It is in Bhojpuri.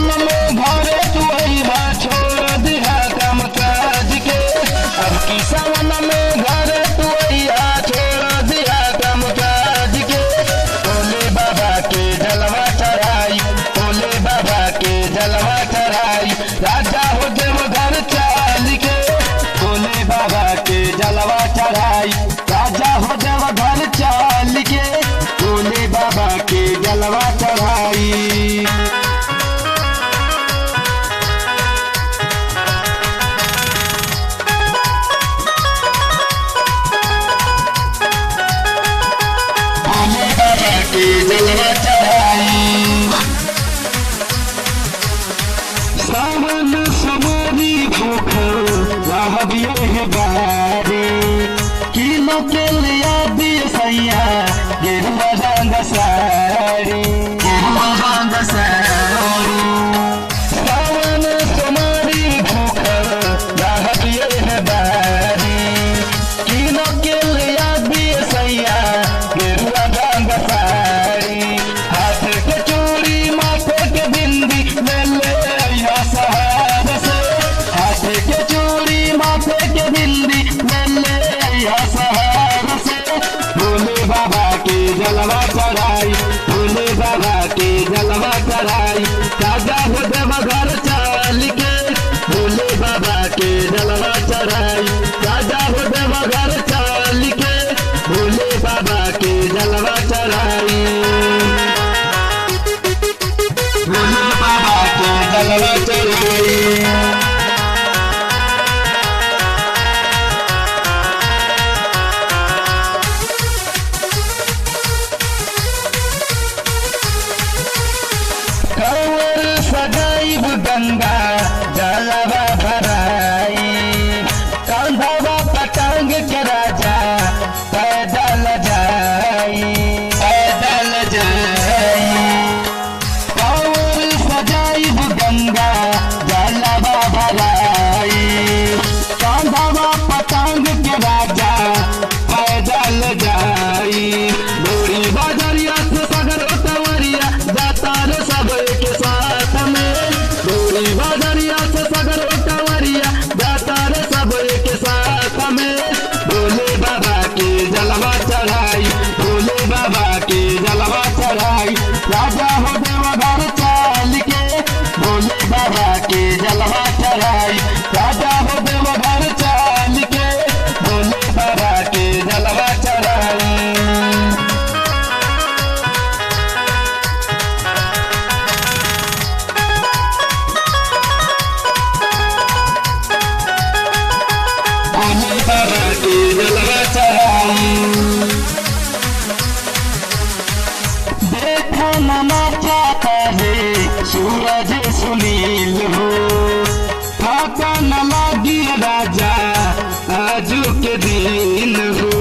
सावन में घरे तू अइहा छोड़ दिहा काम काज के। अब की सावन में घरे तू अइहा छोड़ दिहा काम काज के। भोले बाबा के जलवा चढ़ाई, भोले बाबा के जलवा चढ़ाई, राजा हो देव घर चाल के। भोले बाबा के जलवा चढ़ाई, राजा हो देव घर चाल के। भोले बाबा के जलवा चढ़ाई। भोले बाबा के जलवा चढ़ाई। सावन समारी भूख रहबिये बारे, किलो के लिया दिए सैया गेरुआ रंग साड़ी, गेरुआ रंग साड़ी। सावन समारी भूख रहबिये बारे, किलो के लिया दिए सैया गेरुआ रंग साड़ी। हाथ के चूड़ी माथे के बिंदी ले ले अइहा सहार से। हाथ के चूड़ी माथे के बिंदी ले ले अइहा सहार से। भोले बाबा के जलवा चढ़ाई, भोले बाबा के जलवा चढ़ाई, राजा हो देव घर चाल के। भोले बाबा के जलवा चढ़ाई, राजा हो देव घर चाल के। भोले बाबा के जलवा चढ़ाई, भोले बाबा के जलवा चढ़ाई। कंवर सजाइब गंगा जलवा भराई, कंधवा पटांग के राजा पैदल जाई, पैदल जाई। कंवर सजाइब गंगा जलवा भराई, कंधवा पटांग के राजा पैदल जाई। डोरी बजरिया से सगर उतवरिया जाता रे सब के साथ में। डोरी बजरिया से सगर उतवरिया जाता रे सब के साथ में। भोले बाबा के जलवा चढ़ाई, भोले बाबा के जलवा चढ़ाई, राजा हो देव घर चाल के। भोले बाबा के जलवा चढ़ाई, राजा हो देव घर चाल के। भोले बाबा के जलवा चढ़ाई। भोले बाबा के जलवा चढ़ाई। देखो नना चाहता है सूरज सुनील हो, फाका न लागी राजा आजू के दिन हो।